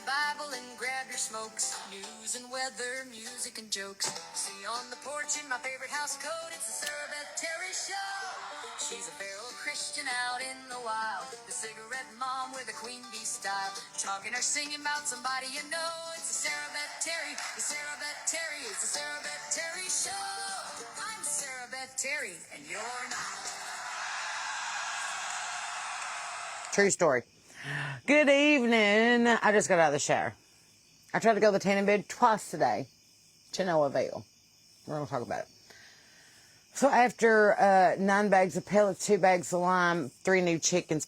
Bible and grab your smokes. News and weather, music and jokes. See on the porch in my favorite house coat, it's the Sarah Beth Terry Show. She's a feral Christian out in the wild, the cigarette mom with a queen bee style, talking or singing about somebody you know. It's the Sarah Beth Terry, the Sarah Beth Terry, it's the Sarah Beth Terry Show. I'm Sarah Beth Terry, and you're not. True story. Good evening. I just got out of the shower. I tried to go to the tanning bed twice today, to no avail. We're going to talk about it. So after 9 bags of pellets, 2 bags of lime, 4 new chickens,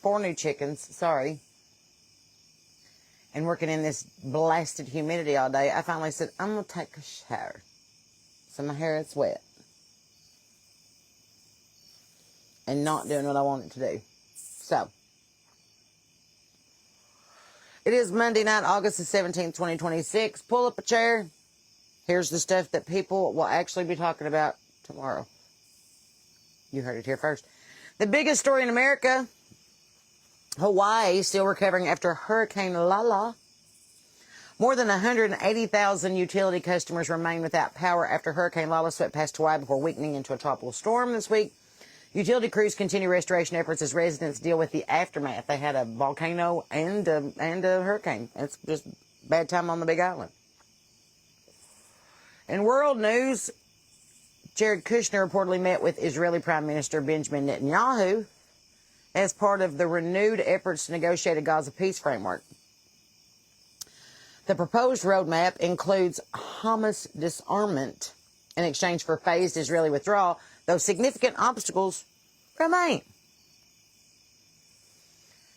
and working in this blasted humidity all day, I finally said, I'm going to take a shower. So my hair is wet. And not doing what I want it to do. So, it is Monday night, August the 17th, 2026. Pull up a chair. Here's the stuff that people will actually be talking about tomorrow. You heard it here first. The biggest story in America, Hawaii still recovering after Hurricane Lala. More than 180,000 utility customers remain without power after Hurricane Lala swept past Hawaii before weakening into a tropical storm this week. Utility crews continue restoration efforts as residents deal with the aftermath. They had a volcano and a hurricane. It's just bad time on the Big Island. In world news, Jared Kushner reportedly met with Israeli Prime Minister Benjamin Netanyahu as part of the renewed efforts to negotiate a Gaza peace framework. The proposed roadmap includes Hamas disarmament in exchange for phased Israeli withdrawal, though significant obstacles remain.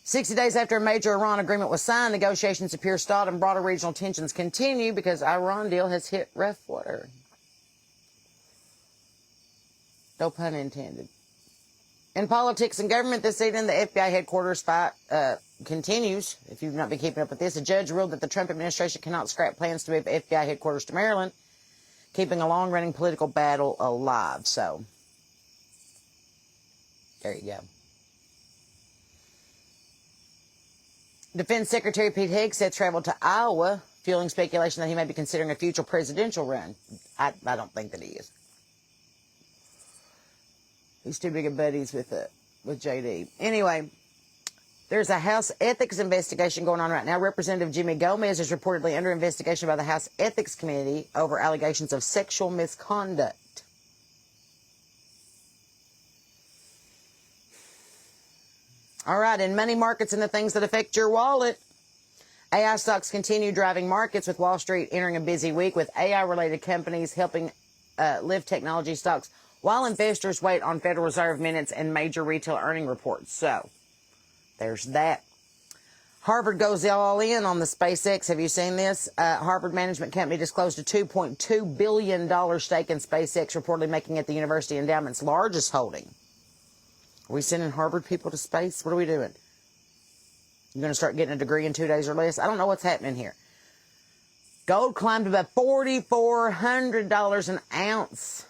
60 days after a major Iran agreement was signed, negotiations appear stalled and broader regional tensions continue because Iran deal has hit rough water. No pun intended. In politics and government this evening, the FBI headquarters fight continues. If you've not been keeping up with this, a judge ruled that the Trump administration cannot scrap plans to move FBI headquarters to Maryland, keeping a long-running political battle alive. So, there you go. Defense Secretary Pete Higgs said travel to Iowa, fueling speculation that he may be considering a future presidential run. I don't think that he is. He's too big of buddies with JD. Anyway, there's a House ethics investigation going on right now. Representative Jimmy Gomez is reportedly under investigation by the House Ethics Committee over allegations of sexual misconduct. All right, in money markets and the things that affect your wallet, AI stocks continue driving markets, with Wall Street entering a busy week with AI-related companies helping lift technology stocks while investors wait on Federal Reserve minutes and major retail earning reports. So, there's that. Harvard goes all in on the SpaceX. Have you seen this? Harvard management company disclosed a $2.2 billion stake in SpaceX, reportedly making it the university endowment's largest holding. Are we sending Harvard people to space? What are we doing? You're going to start getting a degree in 2 days or less? I don't know what's happening here. Gold climbed about $4,400 an ounce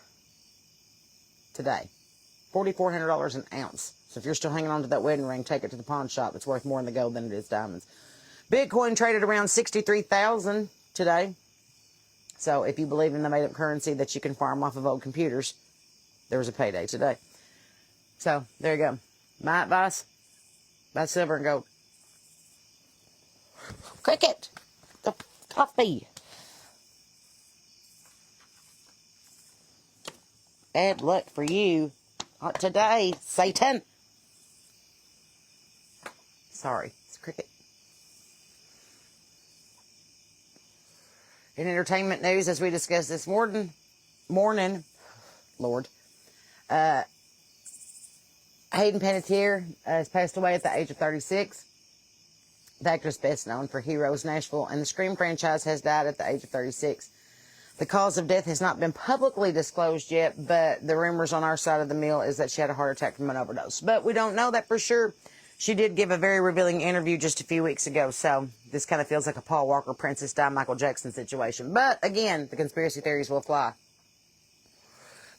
today. $4,400 an ounce. So if you're still hanging on to that wedding ring, take it to the pawn shop. It's worth more in the gold than it is diamonds. Bitcoin traded around 63,000 today. So if you believe in the made-up currency that you can farm off of old computers, there was a payday today. So there you go. My advice, buy silver and gold. Cricket. The coffee. Bad luck for you. Not today, Satan. Sorry, it's cricket. In entertainment news, as we discussed this morning, Lord, Hayden Panettiere has passed away at the age of 36. The actress best known for Heroes, Nashville, and the Scream franchise has died at the age of 36. The cause of death has not been publicly disclosed yet, but the rumors on our side of the mill is that she had a heart attack from an overdose. But we don't know that for sure. She did give a very revealing interview just a few weeks ago, so this kind of feels like a Paul Walker, Princess Di, Michael Jackson situation. But again, the conspiracy theories will fly.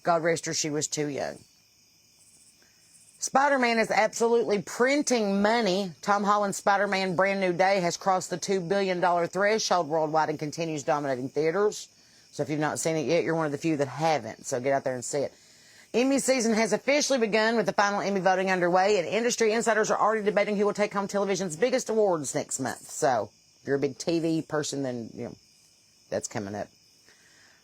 God rest her, she was too young. Spider-Man is absolutely printing money. Tom Holland's Spider-Man Brand New Day has crossed the $2 billion threshold worldwide and continues dominating theaters. So if you've not seen it yet, you're one of the few that haven't. So get out there and see it. Emmy season has officially begun with the final Emmy voting underway, and industry insiders are already debating who will take home television's biggest awards next month. So if you're a big TV person, then that's coming up.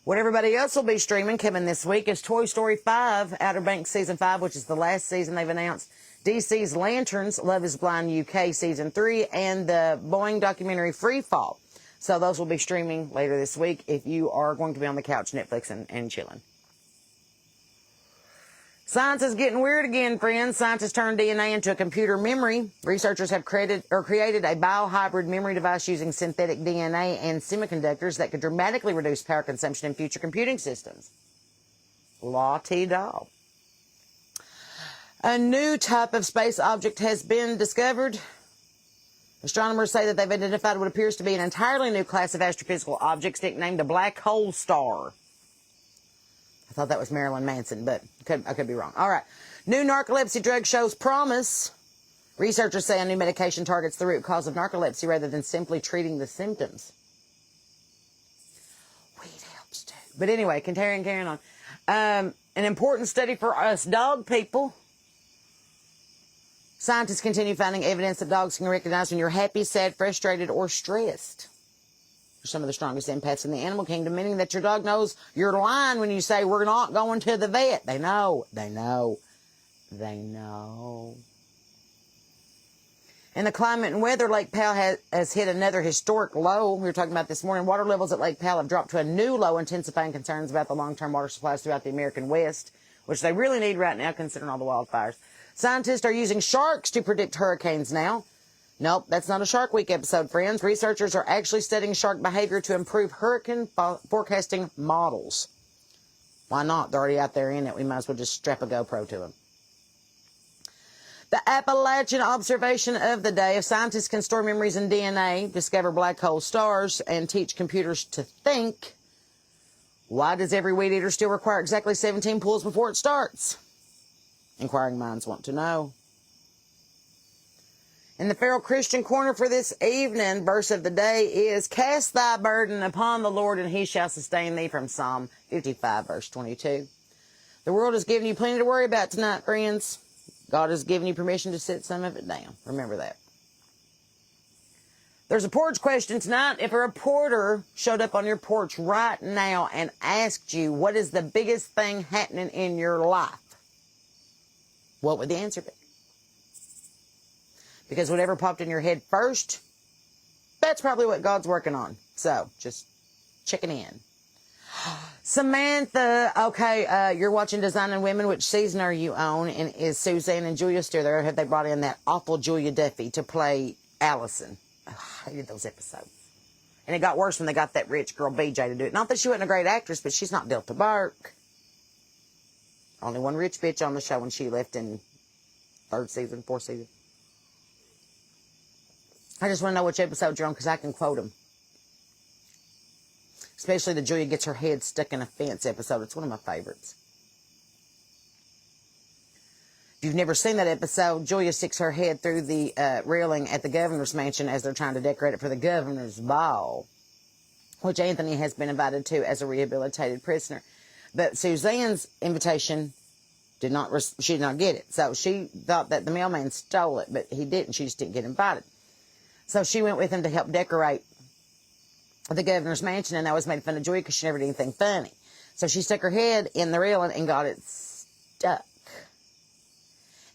What everybody else will be streaming coming this week is Toy Story 5, Outer Banks Season 5, which is the last season they've announced. DC's Lanterns, Love is Blind UK Season 3, and the Boeing documentary Free Fall. So those will be streaming later this week if you are going to be on the couch Netflix and chilling. Science is getting weird again, friends. Scientists turned DNA into a computer memory. Researchers have created a biohybrid memory device using synthetic DNA and semiconductors that could dramatically reduce power consumption in future computing systems. La-ti-da. A new type of space object has been discovered. Astronomers say that they've identified what appears to be an entirely new class of astrophysical objects nicknamed a black hole star. I thought that was Marilyn Manson, but I could be wrong. All right. New narcolepsy drug shows promise. Researchers say a new medication targets the root cause of narcolepsy rather than simply treating the symptoms. Weed helps too. But anyway, carrying on. An important study for us dog people. Scientists continue finding evidence that dogs can recognize when you're happy, sad, frustrated, or stressed. They're some of the strongest empaths in the animal kingdom, meaning that your dog knows you're lying when you say, we're not going to the vet. They know. In the climate and weather, Lake Powell has hit another historic low. We were talking about this morning. Water levels at Lake Powell have dropped to a new low, intensifying concerns about the long-term water supplies throughout the American West, which they really need right now, considering all the wildfires. Scientists are using sharks to predict hurricanes now. Nope, that's not a Shark Week episode, friends. Researchers are actually studying shark behavior to improve hurricane forecasting models. Why not? They're already out there in it. We might as well just strap a GoPro to them. The Appalachian observation of the day: if scientists can store memories in DNA, discover black hole stars, and teach computers to think, why does every weed eater still require exactly 17 pulls before it starts? Inquiring minds want to know. In the Feral Christian Corner for this evening, verse of the day is, cast thy burden upon the Lord, and he shall sustain thee, from Psalm 55, verse 22. The world has given you plenty to worry about tonight, friends. God has given you permission to sit some of it down. Remember that. There's a porch question tonight. If a reporter showed up on your porch right now and asked you, what is the biggest thing happening in your life? What would the answer be? Because whatever popped in your head first, that's probably what God's working on. So, just checking in. Samantha, okay, you're watching Designing Women. Which season are you on? And is Suzanne and Julia still there? Or have they brought in that awful Julia Duffy to play Allison? Oh, I hated those episodes. And it got worse when they got that rich girl BJ to do it. Not that she wasn't a great actress, but she's not Delta Burke. Only one rich bitch on the show when she left in fourth season. I just want to know which episode you're on, because I can quote them. Especially the Julia gets her head stuck in a fence episode. It's one of my favorites. If you've never seen that episode, Julia sticks her head through the railing at the governor's mansion as they're trying to decorate it for the governor's ball, which Anthony has been invited to as a rehabilitated prisoner. But Suzanne's invitation she did not get it. So she thought that the mailman stole it, but he didn't. She just didn't get invited. So she went with him to help decorate the governor's mansion, and that was made fun of Julia because she never did anything funny. So she stuck her head in the railing and got it stuck.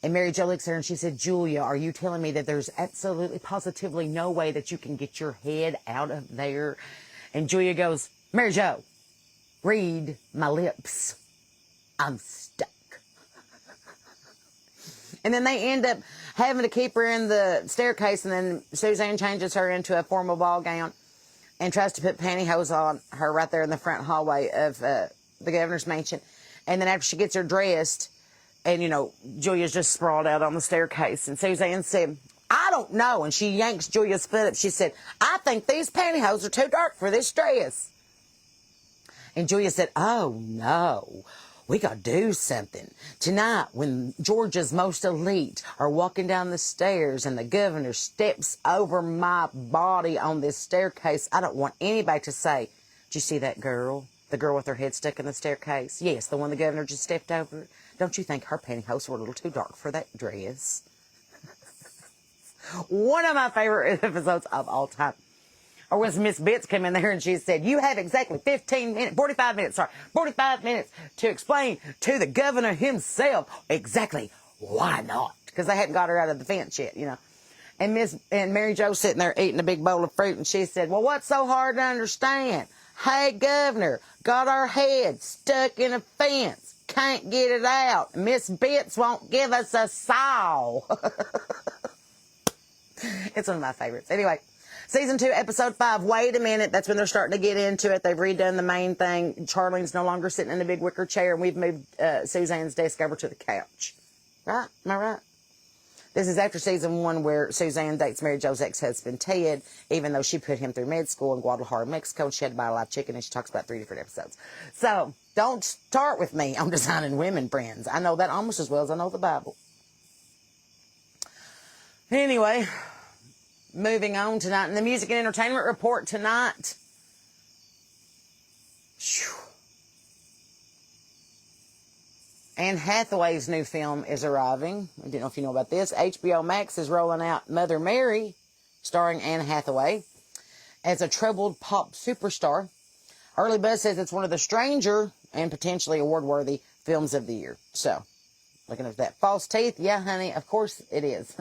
And Mary Jo looks at her and she said, Julia, are you telling me that there's absolutely, positively no way that you can get your head out of there? And Julia goes, Mary Jo, read my lips. I'm stuck. And then they end up having to keep her in the staircase, and then Suzanne changes her into a formal ball gown and tries to put pantyhose on her right there in the front hallway of the governor's mansion. And then after she gets her dressed, and, Julia's just sprawled out on the staircase, and Suzanne said, I don't know. And she yanks Julia's foot up. She said, I think these pantyhose are too dark for this dress. And Julia said, oh, no. we got to do something. Tonight, when Georgia's most elite are walking down the stairs and the governor steps over my body on this staircase, I don't want anybody to say, did you see that girl? The girl with her head stuck in the staircase? Yes, the one the governor just stepped over. Don't you think her pantyhose were a little too dark for that dress? One of my favorite episodes of all time. Or when Miss Bits came in there and she said, you have exactly 45 minutes to explain to the governor himself exactly why not. Because they hadn't got her out of the fence yet, you know. And Mary Jo sitting there eating a big bowl of fruit, and she said, well, what's so hard to understand? Hey, governor, got our head stuck in a fence. Can't get it out. Miss Bits won't give us a saw. It's one of my favorites. Anyway, season 2, episode 5. Wait a minute. That's when they're starting to get into it. They've redone the main thing. Charlene's no longer sitting in a big wicker chair, and we've moved Suzanne's desk over to the couch. Right? Am I right? This is after season 1 where Suzanne dates Mary Jo's ex-husband, Ted, even though she put him through med school in Guadalajara, Mexico, and she had to buy a live chicken, and she talks about 3 different episodes. So, don't start with me on designing women, friends. I know that almost as well as I know the Bible. Anyway, moving on tonight in the music and entertainment report tonight. Whew. Anne Hathaway's new film is arriving. I don't know if you know about this. HBO Max is rolling out Mother Mary, starring Anne Hathaway, as a troubled pop superstar. Early buzz says it's one of the stranger and potentially award-worthy films of the year. So, looking at that. False teeth? Yeah, honey, of course it is.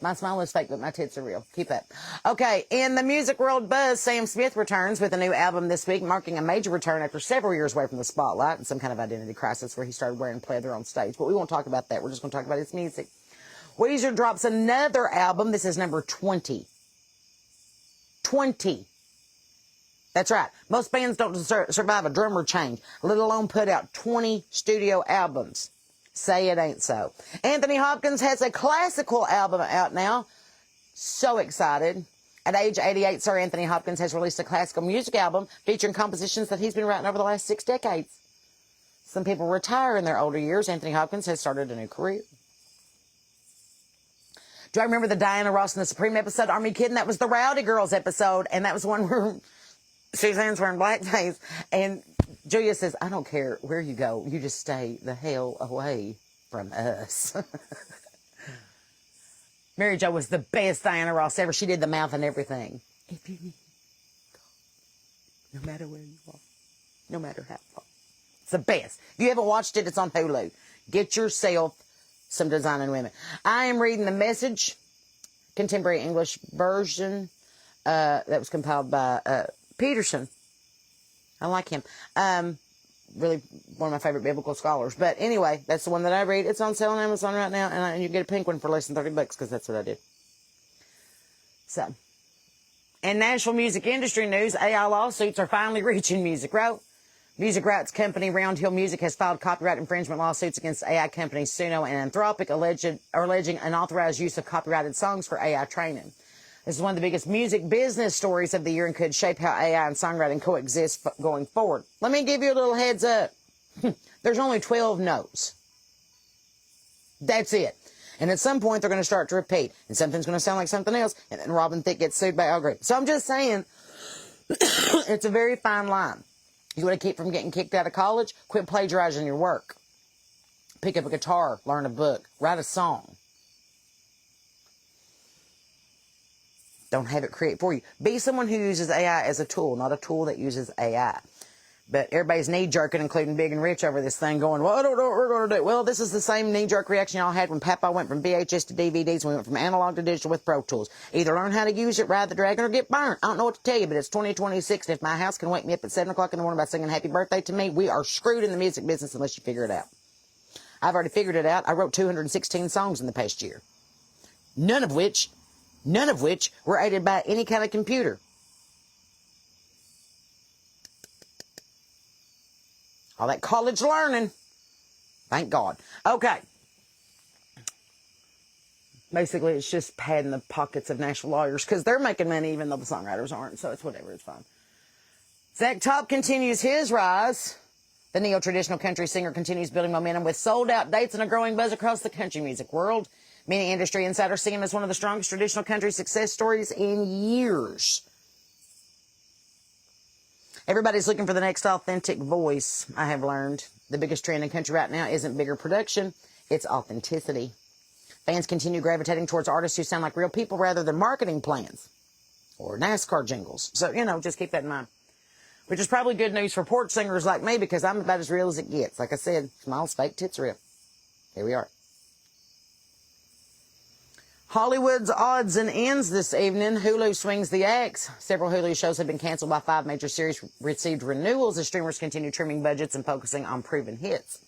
My smile is fake, but my tits are real. Keep up. Okay, in the music world buzz, Sam Smith returns with a new album this week, marking a major return after several years away from the spotlight and some kind of identity crisis where he started wearing pleather on stage. But we won't talk about that. We're just going to talk about his music. Weezer drops another album. This is number 20. 20. That's right. Most bands don't survive a drummer change, let alone put out 20 studio albums. Say it ain't so. Anthony Hopkins has a classical album out now. So excited. At age 88, Sir Anthony Hopkins has released a classical music album featuring compositions that he's been writing over the last 6 decades. Some people retire in their older years. Anthony Hopkins has started a new career. Do I remember the Diana Ross and the Supreme episode? Are me kidding? That was the Rowdy Girls episode, and that was one where Suzanne's wearing blackface, and Julia says, I don't care where you go. You just stay the hell away from us. Mary Jo was the best Diana Ross ever. She did the mouth and everything. If you need to go, no matter where you are, no matter how far. It's the best. If you haven't watched it, it's on Hulu. Get yourself some Designing Women. I am reading The Message, contemporary English version, that was compiled by Peterson. I like him. Really one of my favorite biblical scholars. But anyway, that's the one that I read. It's on sale on Amazon right now, and you get a pink one for less than $30 because that's what I did. So, in national music industry news, AI lawsuits are finally reaching Music Row. Music rights company Round Hill Music has filed copyright infringement lawsuits against AI companies Suno and Anthropic, alleging unauthorized use of copyrighted songs for AI training. This is one of the biggest music business stories of the year and could shape how AI and songwriting coexist going forward. Let me give you a little heads up. There's only 12 no's. That's it. And at some point, they're going to start to repeat. And something's going to sound like something else. And then Robin Thicke gets sued by algorithm. So I'm just saying, it's a very fine line. You want to keep from getting kicked out of college? Quit plagiarizing your work. Pick up a guitar, learn a book, write a song. Don't have it create for you. Be someone who uses AI as a tool, not a tool that uses AI. But everybody's knee-jerking, including Big and Rich, over this thing going, well, I don't know what we're going to do. Well, this is the same knee-jerk reaction y'all had when Papa went from VHS to DVDs. We went from analog to digital with Pro Tools. Either learn how to use it, ride the dragon, or get burnt. I don't know what to tell you, but it's 2026, and if my house can wake me up at 7 o'clock in the morning by singing happy birthday to me, we are screwed in the music business unless you figure it out. I've already figured it out. I wrote 216 songs in the past year. None of which were aided by any kind of computer. All that college learning. Thank God. Okay. Basically, it's just padding the pockets of national lawyers because they're making money even though the songwriters aren't. So it's whatever. It's fine. Zach Top continues his rise. The neo-traditional country singer continues building momentum with sold-out dates and a growing buzz across the country music world. Many industry insiders see him as one of the strongest traditional country success stories in years. Everybody's looking for the next authentic voice, I have learned. The biggest trend in country right now isn't bigger production, it's authenticity. Fans continue gravitating towards artists who sound like real people rather than marketing plans or NASCAR jingles. So, just keep that in mind. Which is probably good news for porch singers like me because I'm about as real as it gets. Like I said, smiles fake, tits real. Here we are. Hollywood's odds and ends this evening. Hulu swings the axe. Several Hulu shows have been canceled while 5 major series received renewals as streamers continue trimming budgets and focusing on proven hits.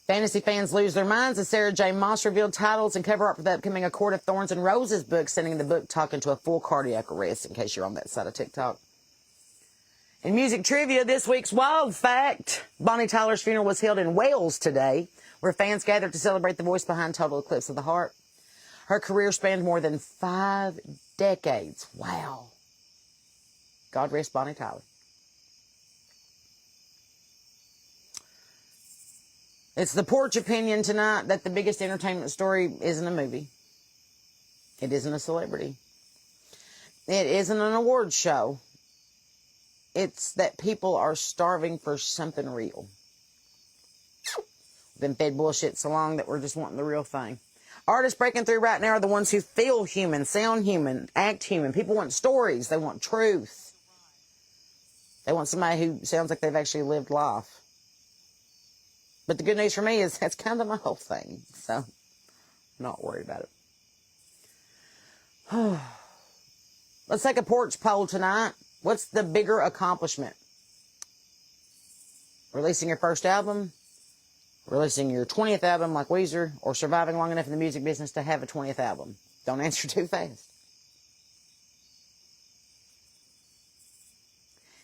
Fantasy fans lose their minds as Sarah J. Maas revealed titles and cover art for the upcoming A Court of Thorns and Roses book, sending the book talking to a full cardiac arrest, in case you're on that side of TikTok. In music trivia, this week's wild fact. Bonnie Tyler's funeral was held in Wales today, where fans gathered to celebrate the voice behind Total Eclipse of the Heart. Her career spanned more than 5 decades. Wow. God rest Bonnie Tyler. It's the porch opinion tonight that the biggest entertainment story isn't a movie. It isn't a celebrity. It isn't an award show. It's that people are starving for something real. We've been fed bullshit so long that we're just wanting the real thing. Artists breaking through right now are the ones who feel human, sound human, act human. People want stories. They want truth. They want somebody who sounds like they've actually lived life. But the good news for me is that's kind of my whole thing. So I'm not worried about it. Let's take a porch poll tonight. What's the bigger accomplishment? Releasing your first album? Releasing your 20th album like Weezer, or surviving long enough in the music business to have a 20th album? Don't answer too fast.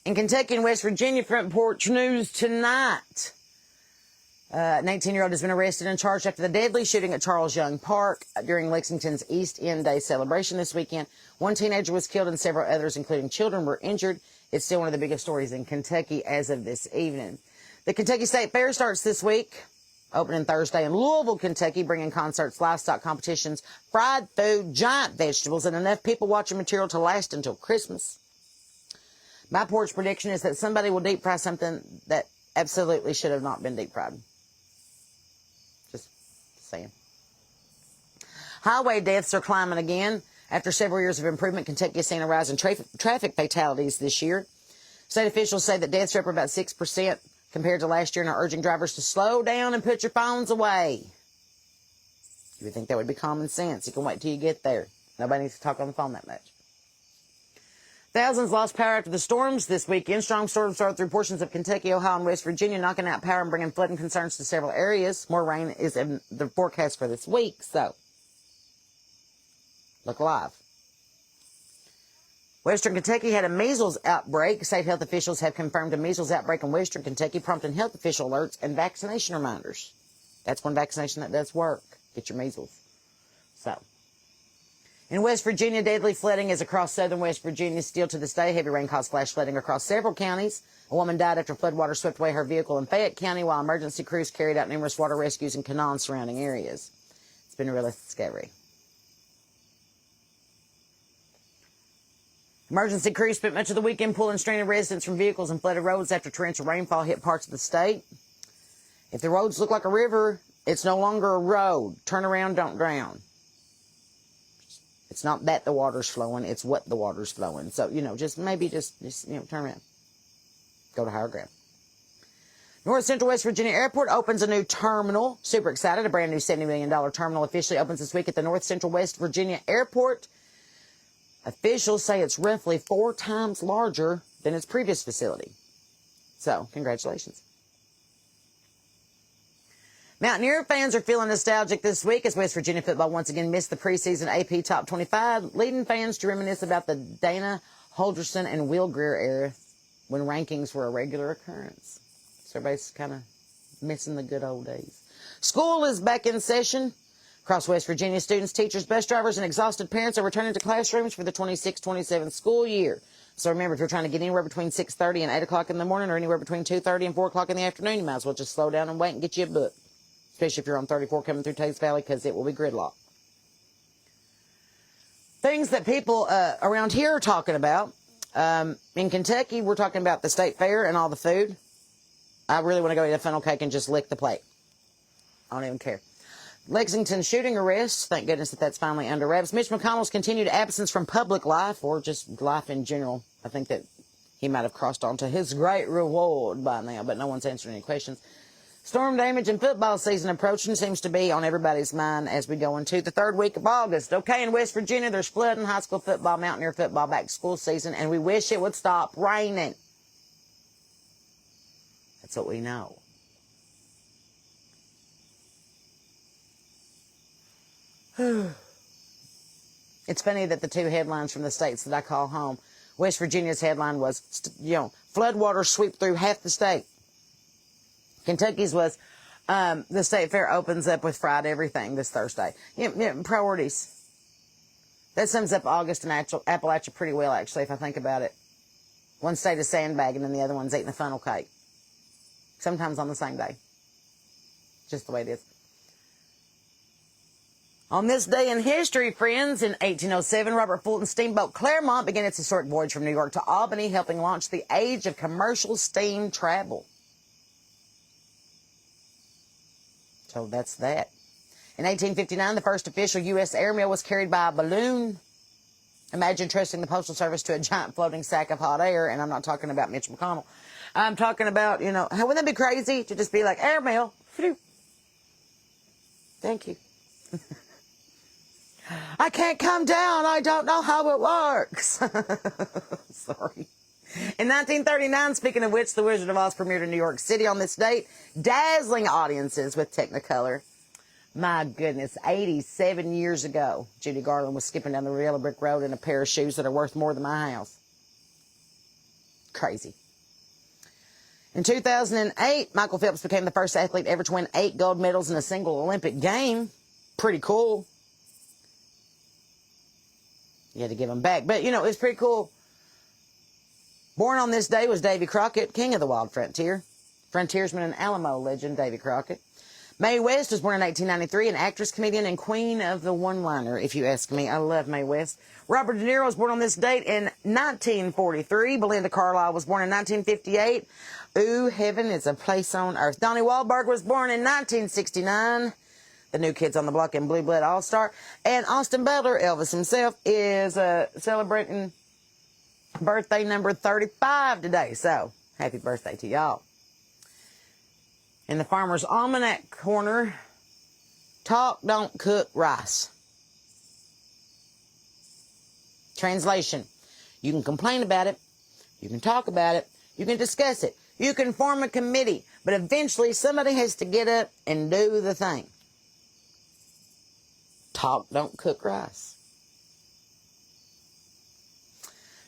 In Kentucky and West Virginia, front porch news tonight. An 18-year-old has been arrested and charged after the deadly shooting at Charles Young Park during Lexington's East End Day celebration this weekend. One teenager was killed and several others, including children, were injured. It's still one of the biggest stories in Kentucky as of this evening. The Kentucky State Fair starts this week, opening Thursday in Louisville, Kentucky, bringing concerts, livestock competitions, fried food, giant vegetables, and enough people watching material to last until Christmas. My porch prediction is that somebody will deep fry something that absolutely should have not been deep fried. Just saying. Highway deaths are climbing again. After several years of improvement, Kentucky has seen a rise in traffic fatalities this year. State officials say that deaths are up about 6% compared to last year and are urging drivers to slow down and put your phones away. You would think that would be common sense. You can wait till you get there. Nobody needs to talk on the phone that much. Thousands lost power after the storms this weekend. Strong storms started through portions of Kentucky, Ohio, and West Virginia, knocking out power and bringing flooding concerns to several areas. More rain is in the forecast for this week, so look alive. Western Kentucky had a measles outbreak. State health officials have confirmed a measles outbreak in Western Kentucky, prompting health official alerts and vaccination reminders. That's one vaccination that does work. Get your measles. So, in West Virginia, deadly flooding is across southern West Virginia. Still to this day, heavy rain caused flash flooding across several counties. A woman died after floodwater swept away her vehicle in Fayette County, while emergency crews carried out numerous water rescues in Kanawha and surrounding areas. It's been really scary. Emergency crews spent much of the weekend pulling stranded residents from vehicles and flooded roads after torrential rainfall hit parts of the state. If the roads look like a river, it's no longer a road. Turn around, don't drown. It's not that the water's flowing, it's what the water's flowing. So, just turn around. Go to higher ground. North Central West Virginia Airport opens a new terminal. Super excited. A brand new $70 million terminal officially opens this week at the North Central West Virginia Airport. Officials say it's roughly 4 times larger than its previous facility. So, congratulations. Mountaineer fans are feeling nostalgic this week as West Virginia football once again missed the preseason AP Top 25, leading fans to reminisce about the Dana, Holderson, and Will Greer era when rankings were a regular occurrence. So everybody's kind of missing the good old days. School is back in session. Across West Virginia, students, teachers, bus drivers, and exhausted parents are returning to classrooms for the 26-27 school year. So remember, if you're trying to get anywhere between 6:30 and 8 o'clock in the morning, or anywhere between 2:30 and 4 o'clock in the afternoon, you might as well just slow down and wait and get you a book. Especially if you're on 34 coming through Tays Valley, because it will be gridlock. Things that people around here are talking about. In Kentucky, we're talking about the state fair and all the food. I really want to go eat a funnel cake and just lick the plate. I don't even care. Lexington shooting arrest. Thank goodness that's finally under wraps. Mitch McConnell's continued absence from public life, or just life in general. I think that he might have crossed on to his great reward by now, but no one's answering any questions. Storm damage and football season approaching seems to be on everybody's mind as we go into the third week of August. Okay, in West Virginia, there's flooding, high school football, Mountaineer football, back to school season, and we wish it would stop raining. That's what we know. It's funny that the two headlines from the states that I call home, West Virginia's headline was, floodwaters sweep through half the state. Kentucky's was, the state fair opens up with fried everything this Thursday. Priorities. That sums up August in Appalachia pretty well, actually, if I think about it. One state is sandbagging and the other one's eating a funnel cake. Sometimes on the same day. Just the way it is. On this day in history, friends, in 1807, Robert Fulton's steamboat Clermont began its historic voyage from New York to Albany, helping launch the age of commercial steam travel. So that's that. In 1859, the first official U.S. airmail was carried by a balloon. Imagine trusting the Postal Service to a giant floating sack of hot air, and I'm not talking about Mitch McConnell. I'm talking about, how wouldn't that be crazy to just be like, airmail? Thank you. I can't come down. I don't know how it works. Sorry. In 1939, speaking of which, The Wizard of Oz premiered in New York City on this date. Dazzling audiences with Technicolor. My goodness, 87 years ago, Judy Garland was skipping down the yellow brick road in a pair of shoes that are worth more than my house. Crazy. In 2008, Michael Phelps became the first athlete ever to win 8 gold medals in a single Olympic game. Pretty cool. You had to give them back. But, it's pretty cool. Born on this day was Davy Crockett, king of the wild frontier. Frontiersman and Alamo legend, Davy Crockett. Mae West was born in 1893, an actress, comedian, and queen of the one-liner, if you ask me. I love Mae West. Robert De Niro was born on this date in 1943. Belinda Carlisle was born in 1958. Ooh, heaven is a place on earth. Donnie Wahlberg was born in 1969. The New Kids on the Block and Blue Blood All-Star. And Austin Butler, Elvis himself, is celebrating birthday number 35 today. So, happy birthday to y'all. In the Farmer's Almanac corner, talk, don't cook rice. Translation. You can complain about it. You can talk about it. You can discuss it. You can form a committee. But eventually somebody has to get up and do the thing. Talk, don't cook rice.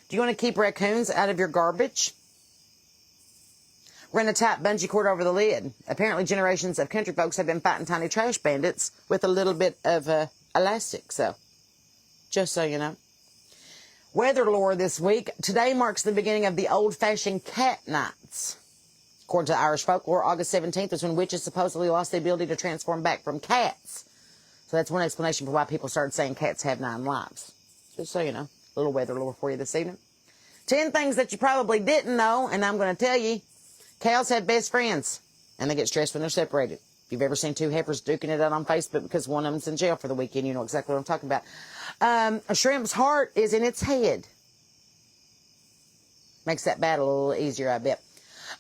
Do you want to keep raccoons out of your garbage? Run a tight bungee cord over the lid. Apparently generations of country folks have been fighting tiny trash bandits with a little bit of elastic. So, just so you know. Weather lore this week. Today marks the beginning of the old-fashioned cat nights. According to Irish folklore, August 17th was when witches supposedly lost the ability to transform back from cats. So that's one explanation for why people started saying cats have 9 lives. Just so you know. A little weather lore for you this evening. 10 things that you probably didn't know, and I'm going to tell you. Cows have best friends, and they get stressed when they're separated. If you've ever seen 2 heifers duking it out on Facebook because one of them's in jail for the weekend, you know exactly what I'm talking about. A shrimp's heart is in its head. Makes that battle a little easier, I bet.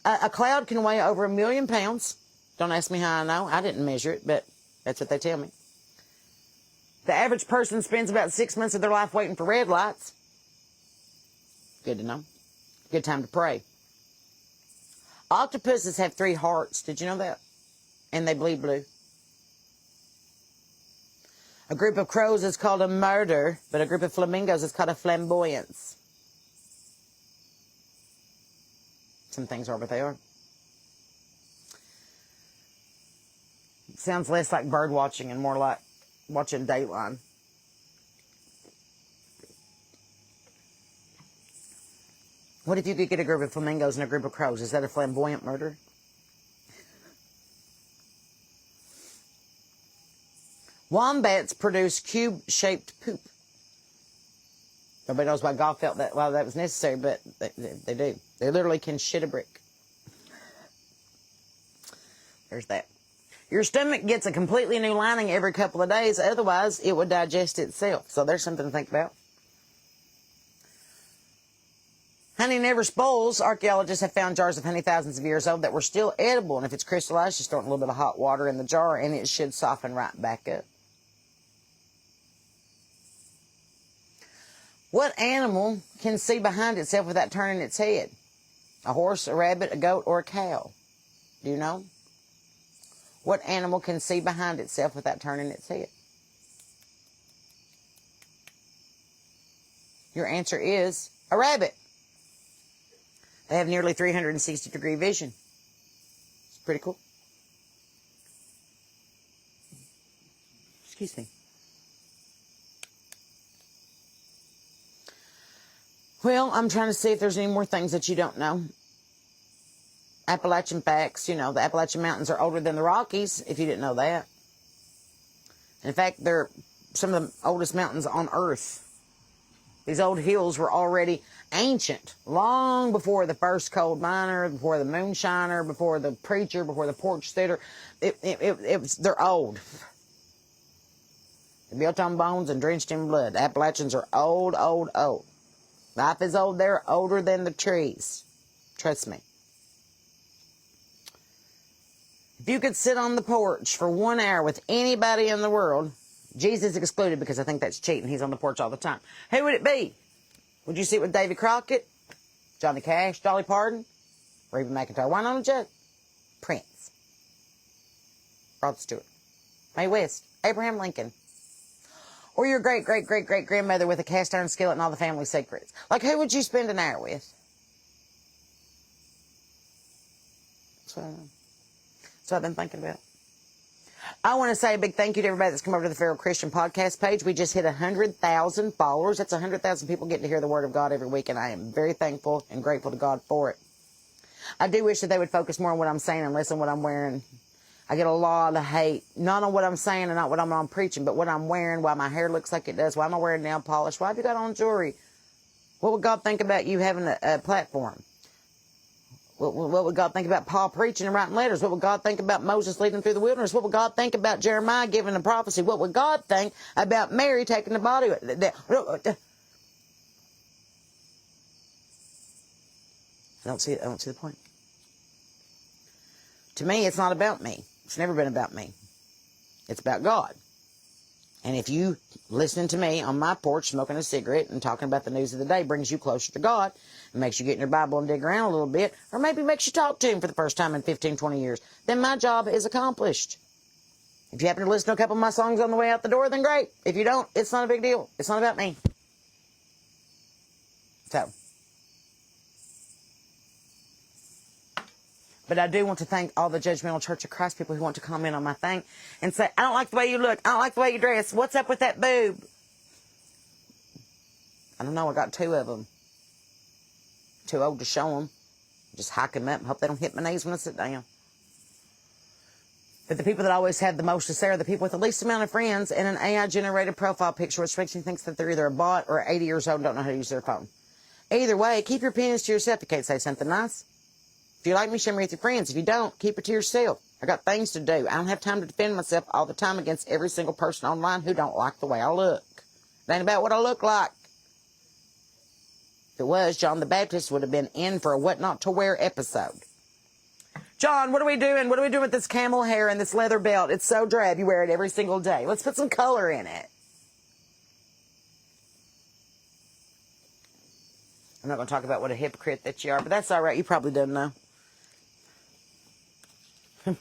A cloud can weigh over 1 million pounds. Don't ask me how I know. I didn't measure it, but that's what they tell me. The average person spends about 6 months of their life waiting for red lights. Good to know. Good time to pray. Octopuses have 3 hearts. Did you know that? And they bleed blue. A group of crows is called a murder, but a group of flamingos is called a flamboyance. Some things are what they are. It sounds less like bird watching and more like watching Dateline. What if you could get a group of flamingos and a group of crows? Is that a flamboyant murder? Wombats produce cube-shaped poop. Nobody knows why God felt that that was necessary, but they do. They literally can shit a brick. There's that. Your stomach gets a completely new lining every couple of days. Otherwise, it would digest itself. So there's something to think about. Honey never spoils. Archaeologists have found jars of honey thousands of years old that were still edible. And if it's crystallized, just throw a little bit of hot water in the jar and it should soften right back up. What animal can see behind itself without turning its head? A horse, a rabbit, a goat, or a cow? Do you know? What animal can see behind itself without turning its head? Your answer is a rabbit. They have nearly 360-degree vision. It's pretty cool. Excuse me. Well, I'm trying to see if there's any more things that you don't know. Appalachian facts, you know, the Appalachian Mountains are older than the Rockies, if you didn't know that. In fact, they're some of the oldest mountains on Earth. These old hills were already ancient, long before the first coal miner, before the moonshiner, before the preacher, before the porch sitter. They're old. They're built on bones and drenched in blood. The Appalachians are old, old, old. Life is old there, older than the trees. Trust me. If you could sit on the porch for 1 hour with anybody in the world, Jesus excluded because I think that's cheating. He's on the porch all the time. Who would it be? Would you sit with Davy Crockett, Johnny Cash, Dolly Parton, Reba McEntire? Why not a joke? Prince, Rod Stewart, Mae West, Abraham Lincoln, or your great-great-great-great-grandmother with a cast iron skillet and all the family secrets. Like, who would you spend an hour with? That's what I've been thinking about. I want to say a big thank you to everybody that's come over to the Feral Christian podcast page. We just hit 100,000 followers. That's 100,000 people getting to hear the Word of God every week, and I am very thankful and grateful to God for it. I do wish that they would focus more on what I'm saying and less on what I'm wearing. I get a lot of hate, not on what I'm saying and not what I'm preaching, but what I'm wearing, why my hair looks like it does, why am I wearing nail polish, why have you got on jewelry? What would God think about you having a platform? What would God think about Paul preaching and writing letters? What would God think about Moses leading through the wilderness? What would God think about Jeremiah giving a prophecy? What would God think about Mary taking the body? I don't see the point. To me, it's not about me. It's never been about me. It's about God. And if you listening to me on my porch smoking a cigarette and talking about the news of the day brings you closer to God, and makes you get in your Bible and dig around a little bit, or maybe makes you talk to Him for the first time in 15, 20 years, then my job is accomplished. If you happen to listen to a couple of my songs on the way out the door, then great. If you don't, it's not a big deal. It's not about me. So. But I do want to thank all the Judgmental Church of Christ people who want to comment on my thing and say, I don't like the way you look. I don't like the way you dress. What's up with that boob? I don't know. I got 2 of them. Too old to show them. Just hike them up and hope they don't hit my knees when I sit down. But the people that always have the most to say are the people with the least amount of friends and an AI-generated profile picture, which makes me think that they're either a bot or 80 years old and don't know how to use their phone. Either way, keep your opinions to yourself. You can't say something nice. If you like me, share me with your friends. If you don't, keep it to yourself. I got things to do. I don't have time to defend myself all the time against every single person online who don't like the way I look. It ain't about what I look like. If it was, John the Baptist would have been in for a what not to wear episode. John, what are we doing? What are we doing with this camel hair and this leather belt? It's so drab. You wear it every single day. Let's put some color in it. I'm not going to talk about what a hypocrite that you are, but that's all right. You probably don't know.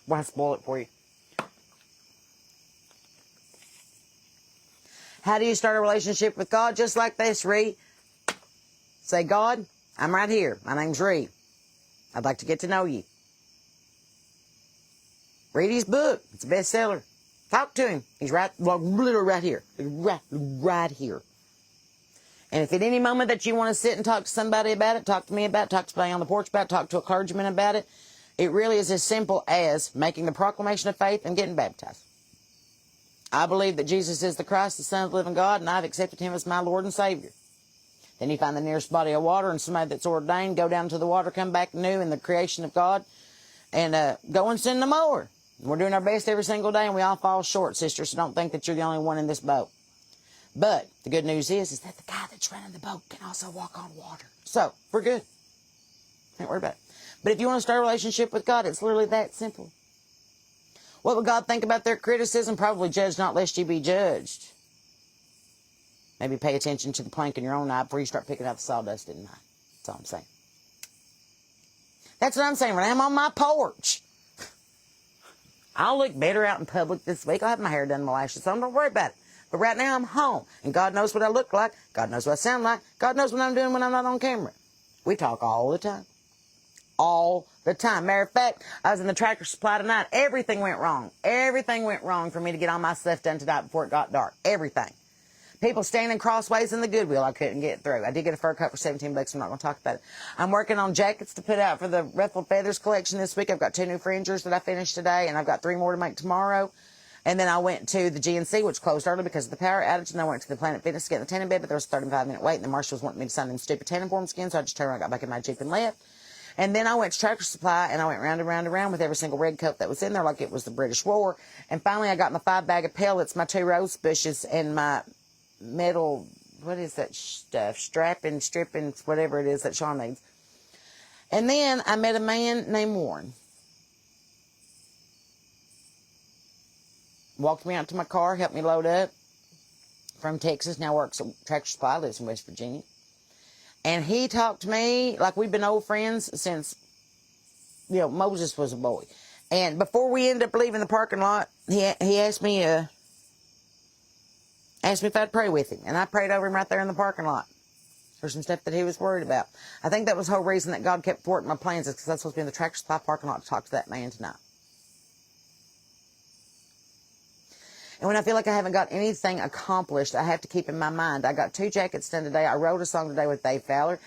Why spoil it for you? How do you start a relationship with God? Just like this, Ree. Say, God, I'm right here. My name's Ree. I'd like to get to know you. Read his book. It's a bestseller. Talk to him. He's right, well, literally right here. Right here. And if at any moment that you want to sit and talk to somebody about it, talk to me about it, talk to somebody on the porch about it, talk to a clergyman about it, it really is as simple as making the proclamation of faith and getting baptized. I believe that Jesus is the Christ, the Son of the living God, and I've accepted him as my Lord and Savior. Then you find the nearest body of water and somebody that's ordained, go down to the water, come back new in the creation of God, and go and sin no more. We're doing our best every single day, and we all fall short, sister, so don't think that you're the only one in this boat. But the good news is that the guy that's running the boat can also walk on water. So, we're good. Don't worry about it. But if you want to start a relationship with God, it's literally that simple. What would God think about their criticism? Probably judge not lest you be judged. Maybe pay attention to the plank in your own eye before you start picking out the sawdust in mine. That's all I'm saying. That's what I'm saying. When I'm on my porch, I'll look better out in public this week. I'll have my hair done, my lashes, so don't worry about it. But right now I'm home, and God knows what I look like. God knows what I sound like. God knows what I'm doing when I'm not on camera. We talk all the time. All the time. Matter of fact, I was in the Tractor Supply tonight. Everything went wrong. Everything went wrong for me to get all my stuff done tonight before it got dark. Everything. People standing crossways in the Goodwill I couldn't get through. I did get a fur coat for $17. I'm not going to talk about it. I'm working on jackets to put out for the Ruffled Feathers collection this week. I've got 2 new fringers that I finished today, and I've got 3 more to make tomorrow. And then I went to the GNC, which closed early because of the power outage, and I went to the Planet Fitness to get in the tanning bed, but there was a 35-minute wait, and the marshal was wanting me to sign them stupid tanning forms again, so I just turned around, got back in my Jeep, and left. And then I went to Tractor Supply, and I went round and round and round with every single red coat that was in there like it was the British War. And finally I got my 5 bag of pellets, my 2 rose bushes, and my metal, what is that stuff? Stripping, whatever it is that Sean needs. And then I met a man named Warren. Walked me out to my car, helped me load up. From Texas, now works at Tractor Supply, lives in West Virginia. And he talked to me like we've been old friends since, Moses was a boy. And before we ended up leaving the parking lot, he asked me if I'd pray with him. And I prayed over him right there in the parking lot for some stuff that he was worried about. I think that was the whole reason that God kept thwarting my plans, is because I was supposed to be in the Tractor Supply parking lot to talk to that man tonight. And when I feel like I haven't got anything accomplished, I have to keep in my mind, I got 2 jackets done today. I wrote a song today with Dave Fowler.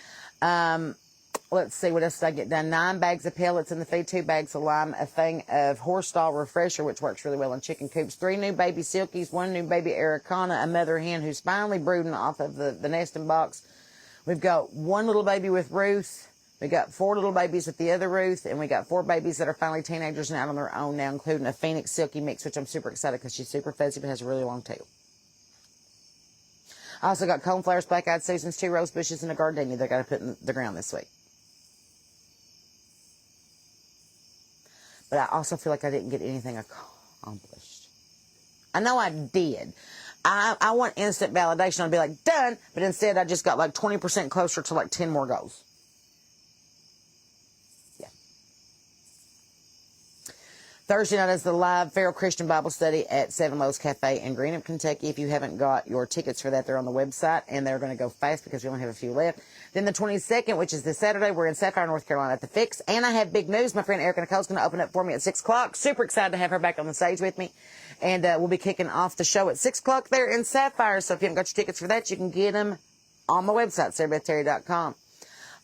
Let's see, what else did I get done? 9 bags of pellets in the feed, 2 bags of lime, a thing of horse stall refresher, which works really well in chicken coops, 3 new baby silkies, 1 new baby Araucana, a mother hen who's finally brooding off of the nesting box. We've got 1 little baby with Ruth. We got 4 little babies with the other Ruth, and we got 4 babies that are finally teenagers and out on their own now, including a Phoenix Silky mix, which I'm super excited because she's super fuzzy but has a really long tail. I also got coneflowers, black-eyed Susans, 2 rose bushes, and a gardenia that I got to put in the ground this week. But I also feel like I didn't get anything accomplished. I know I did. I want instant validation. I'd be like, done, but instead I just got like 20% closer to like 10 more goals. Thursday night is the live Feral Christian Bible study at Seven Lows Cafe in Greenup, Kentucky. If you haven't got your tickets for that, they're on the website, and they're going to go fast because we only have a few left. Then the 22nd, which is this Saturday, we're in Sapphire, North Carolina at the Fix. And I have big news. My friend Erica Nicole's going to open up for me at 6 o'clock. Super excited to have her back on the stage with me. And we'll be kicking off the show at 6 o'clock there in Sapphire. So if you haven't got your tickets for that, you can get them on my website, sarahbethterry.com.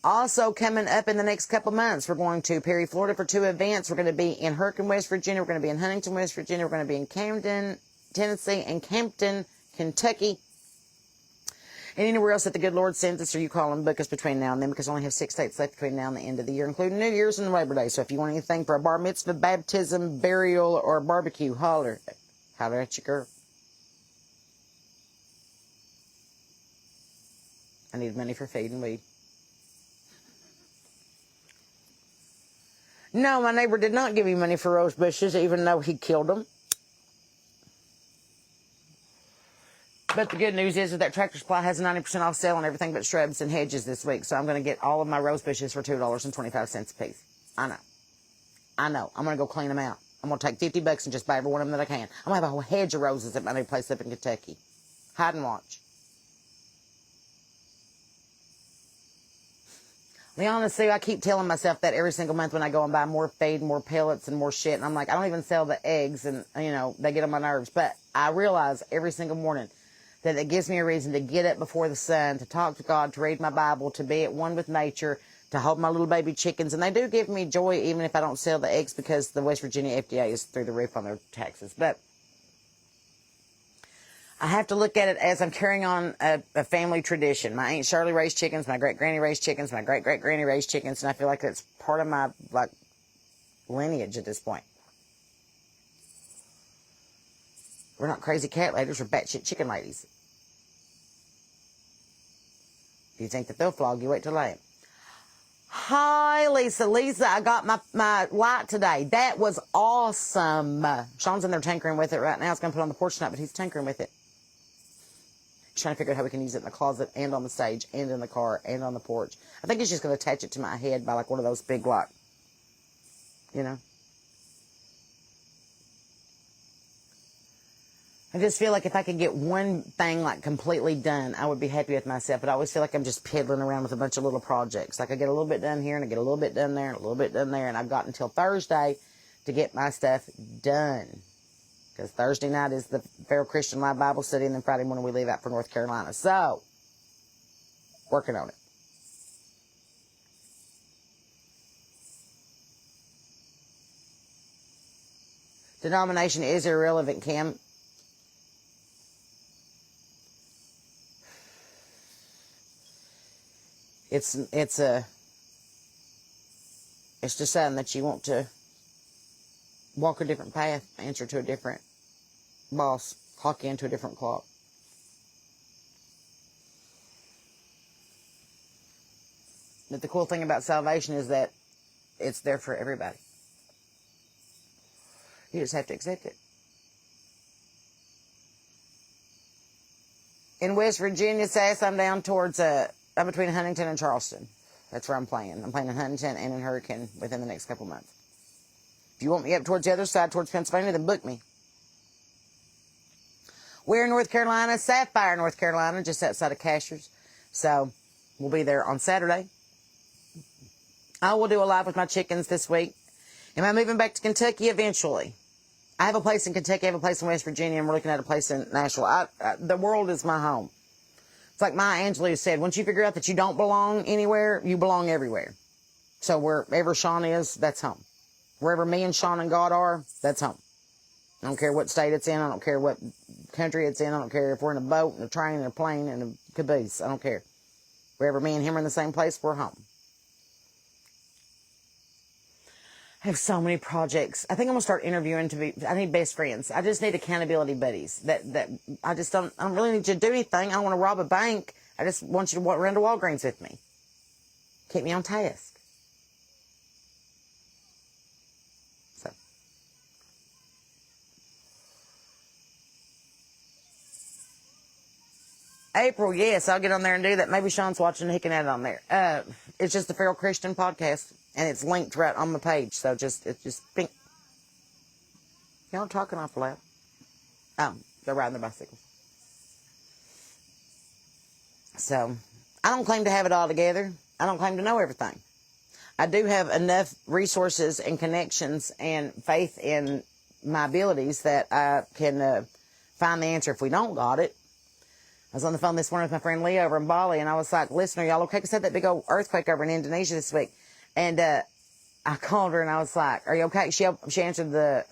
Also, coming up in the next couple months, we're going to Perry, Florida for 2 events. We're going to be in Hurricane, West Virginia. We're going to be in Huntington, West Virginia. We're going to be in Camden, Tennessee, and Campton, Kentucky. And anywhere else that the good Lord sends us, or you call them, book us between now and then, because I only have 6 dates left between now and the end of the year, including New Year's and Labor Day. So if you want anything for a bar mitzvah, baptism, burial, or barbecue, holler at your girl. I need money for feeding weed. No, my neighbor did not give me money for rose bushes, even though he killed them. But the good news is that Tractor Supply has a 90% off sale on everything but shrubs and hedges this week. So I'm going to get all of my rose bushes for $2.25 a piece. I know. I'm going to go clean them out. I'm going to take $50 and just buy every one of them that I can. I'm going to have a whole hedge of roses at my new place up in Kentucky. Hide and watch. Be honest, Sue, I keep telling myself that every single month when I go and buy more feed, more pellets, and more shit. And I'm like, I don't even sell the eggs, and, they get on my nerves. But I realize every single morning that it gives me a reason to get up before the sun, to talk to God, to read my Bible, to be at one with nature, to hold my little baby chickens. And they do give me joy even if I don't sell the eggs, because the West Virginia FDA is through the roof on their taxes. But I have to look at it as I'm carrying on a family tradition. My Aunt Shirley raised chickens, my great-granny raised chickens, my great-great-granny raised chickens, and I feel like that's part of my, lineage at this point. We're not crazy cat ladies, we're batshit chicken ladies. If you think that they'll flog you, wait till later. Hi, Lisa. Lisa, I got my light today. That was awesome. Sean's in there tinkering with it right now. He's going to put it on the porch tonight, but he's tinkering with it. He's trying to figure out how we can use it in the closet and on the stage and in the car and on the porch. I think he's just going to attach it to my head by one of those big, I just feel like if I could get one thing completely done, I would be happy with myself. But I always feel like I'm just piddling around with a bunch of little projects. I get a little bit done here and I get a little bit done there and a little bit done there. And I've got until Thursday to get my stuff done. Because Thursday night is the Feral Christian Live Bible Study, and then Friday morning we leave out for North Carolina. So, working on it. Denomination is irrelevant, Kim. It's deciding that you want to walk a different path, answer to a different boss, clock into a different clock. But the cool thing about salvation is that it's there for everybody. You just have to accept it. In West Virginia, Sass, I'm down towards I'm between Huntington and Charleston. That's where I'm playing. I'm playing in Huntington and in Hurricane within the next couple months. If you want me up towards the other side, towards Pennsylvania, then book me. We're in North Carolina, Sapphire, North Carolina, just outside of Cashers. So we'll be there on Saturday. I will do a live with my chickens this week. Am I moving back to Kentucky eventually? I have a place in Kentucky, I have a place in West Virginia, and we're looking at a place in Nashville. The world is my home. It's like Maya Angelou said, once you figure out that you don't belong anywhere, you belong everywhere. So wherever Sean is, that's home. Wherever me and Sean and God are, that's home. I don't care what state it's in. I don't care what country it's in. I don't care if we're in a boat, in a train, in a plane, in a caboose. I don't care. Wherever me and him are in the same place, we're home. I have so many projects. I think I'm going to start interviewing I need best friends. I just need accountability buddies. That I don't really need you to do anything. I don't want to rob a bank. I just want you to run to Walgreens with me. Keep me on task. So. April, yes, I'll get on there and do that. Maybe Sean's watching and he can add it on there. It's just the Feral Christian Podcast. And it's linked right on the page, so it's just pink. Y'all talking awful loud. They're riding their bicycles. So, I don't claim to have it all together. I don't claim to know everything. I do have enough resources and connections and faith in my abilities that I can find the answer if we don't got it. I was on the phone this morning with my friend Lee over in Bali, and I was like, listen, are y'all okay? Because I had that big old earthquake over in Indonesia this week. And I called her and I was like, are you okay? She answered the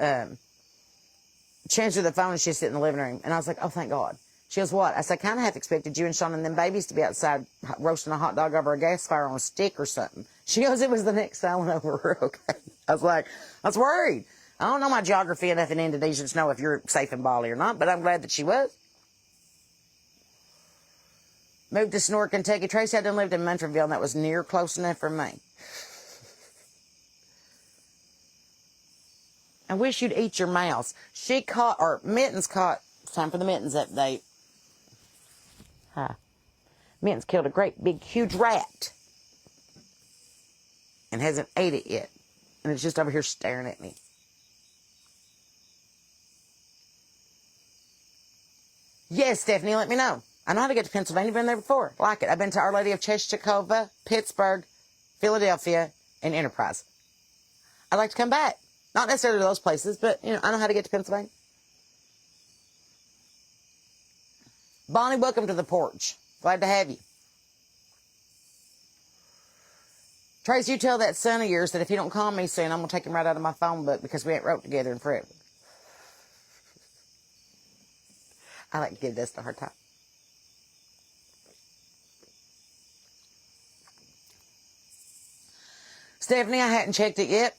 phone and she's sitting in the living room. And I was like, oh, thank God. She goes, what? I said, I kind of half expected you and Sean and them babies to be outside roasting a hot dog over a gas fire on a stick or something. She goes, it was the next island over. We're okay. I was like, I was worried. I don't know my geography enough in Indonesia to know if you're safe in Bali or not, but I'm glad that she was. Moved to Sonora, Kentucky. Tracy, I done lived in Munfordville, and that was near close enough for me. I wish you'd eat your mouse. Mittens caught, it's time for the Mittens update. Hi. Mittens killed a great big huge rat. And hasn't ate it yet. And it's just over here staring at me. Yes, Stephanie, let me know. I know how to get to Pennsylvania. Been there before. Like it. I've been to Our Lady of Chestercova, Pittsburgh, Philadelphia, and Enterprise. I'd like to come back. Not necessarily to those places, but, I know how to get to Pennsylvania. Bonnie, welcome to the porch. Glad to have you. Trace, you tell that son of yours that if he don't call me soon, I'm going to take him right out of my phone book because we ain't wrote together in forever. I like to give this a hard time. Stephanie, I hadn't checked it yet,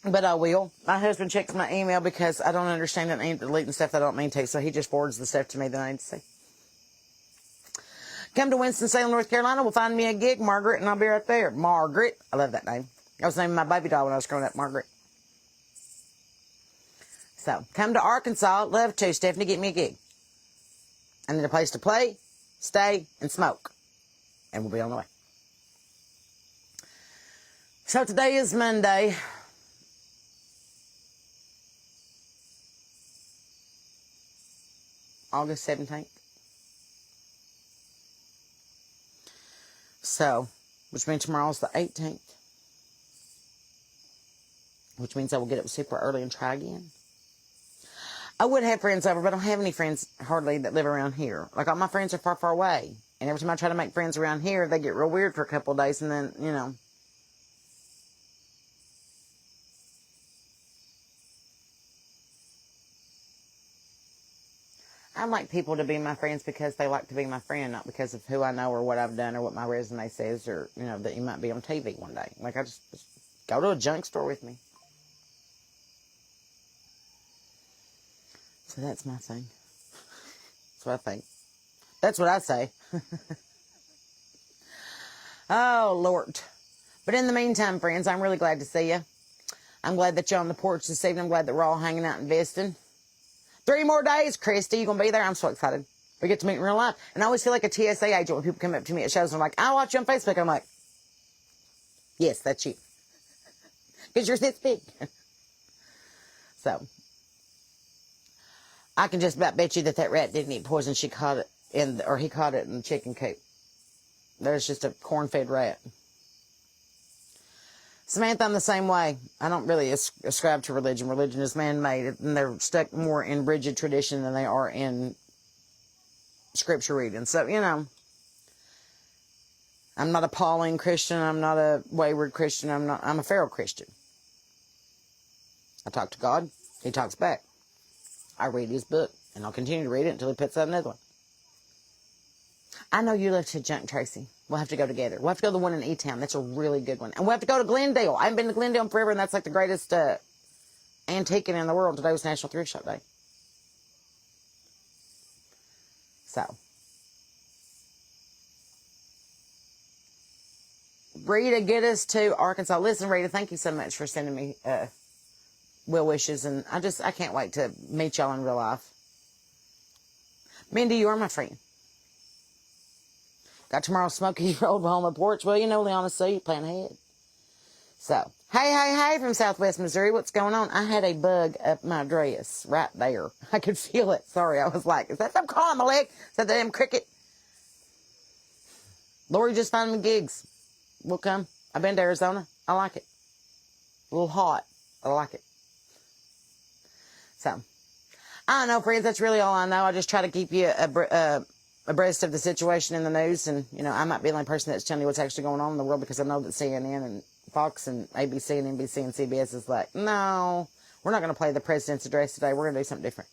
but I will. My husband checks my email because I don't understand it and deleting stuff that I don't mean to, so he just forwards the stuff to me that I need to see. Come to Winston-Salem, North Carolina. We'll find me a gig, Margaret, and I'll be right there. Margaret. I love that name. I was naming my baby doll when I was growing up, Margaret. So, come to Arkansas. Love to. Stephanie, get me a gig. I need a place to play, stay, and smoke. And we'll be on the way. So today is Monday. August 17th. So, which means tomorrow's the 18th. Which means I will get up super early and try again. I would have friends over, but I don't have any friends hardly that live around here. Like, all my friends are far, far away. And every time I try to make friends around here, they get real weird for a couple of days and then, you know. I like people to be my friends because they like to be my friend, not because of who I know or what I've done or what my resume says or, you know, that you might be on TV one day. Like, I just go to a junk store with me. So that's my thing. That's what I think. That's what I say. Oh, Lord. But in the meantime, friends, I'm really glad to see you. I'm glad that you're on the porch this evening. I'm glad that we're all hanging out and visiting. 3 more days, Christy. You going to be there? I'm so excited. We get to meet in real life. And I always feel like a TSA agent when people come up to me at shows and are like, I watch you on Facebook. I'm like, yes, that's you. Because you're this big. So, I can just about bet you that rat didn't eat poison. She caught it he caught it in the chicken coop. There's just a corn-fed rat. Samantha, I'm the same way. I don't really ascribe to religion. Religion is man-made, and they're stuck more in rigid tradition than they are in scripture reading. So, you know, I'm not a Pauline Christian. I'm not a wayward Christian. I'm a feral Christian. I talk to God. He talks back. I read his book, and I'll continue to read it until he puts out another one. I know you love to junk, Tracy. We'll have to go together. We'll have to go to the one in E-Town. That's a really good one. And we'll have to go to Glendale. I haven't been to Glendale in forever, and that's like the greatest antiquing in the world. Today was National Thrift Shop Day. So. Rita, get us to Arkansas. Listen, Rita, thank you so much for sending me well wishes. And I can't wait to meet y'all in real life. Mindy, you are my friend. Got tomorrow's smoky road on the porch. Well, you know, Leona, see you plan ahead. So, hey from Southwest Missouri. What's going on? I had a bug up my dress right there. I could feel it. Sorry, I was like, is that something crawling on my leg? Is that the damn cricket? Lori just found me gigs. We'll come. I've been to Arizona. I like it. A little hot. I like it. So, I don't know, friends. That's really all I know. I just try to keep you abreast of the situation in the news. And, you know, I might be the only person that's telling you what's actually going on in the world because I know that CNN and Fox and ABC and NBC and CBS is like, no, we're not going to play the president's address today. We're going to do something different.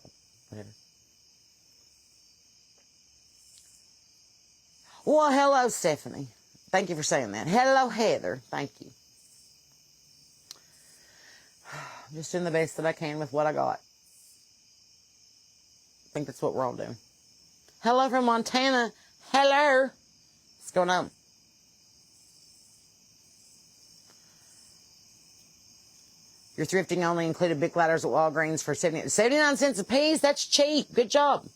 So, whatever. Well, hello, Stephanie. Thank you for saying that. Hello, Heather. Thank you. Just doing the best that I can with what I got. I think that's what we're all doing. Hello from Montana. Hello. What's going on? Your thrifting only included big ladders at Walgreens for 79 cents a piece. That's cheap. Good job.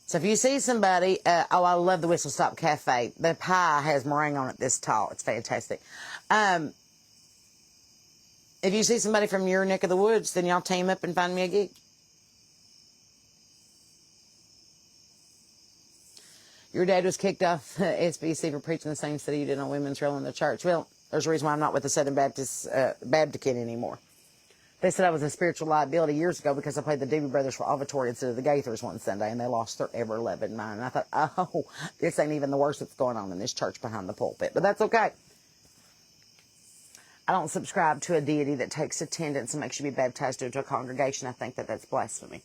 So if you see somebody, I love the Whistle Stop Cafe. The pie has meringue on it this tall. It's fantastic. If you see somebody from your neck of the woods, then y'all team up and find me a gig. Your dad was kicked off SBC for preaching the same city you did on women's role in the church. Well, there's a reason why I'm not with the Southern Baptist Baptist anymore. They said I was a spiritual liability years ago because I played the Doobie Brothers for Auditory instead of the Gaithers one Sunday, and they lost their ever-loving mind. And I thought, oh, this ain't even the worst that's going on in this church behind the pulpit. But that's okay. I don't subscribe to a deity that takes attendance and makes you be baptized into a congregation. I think that that's blasphemy.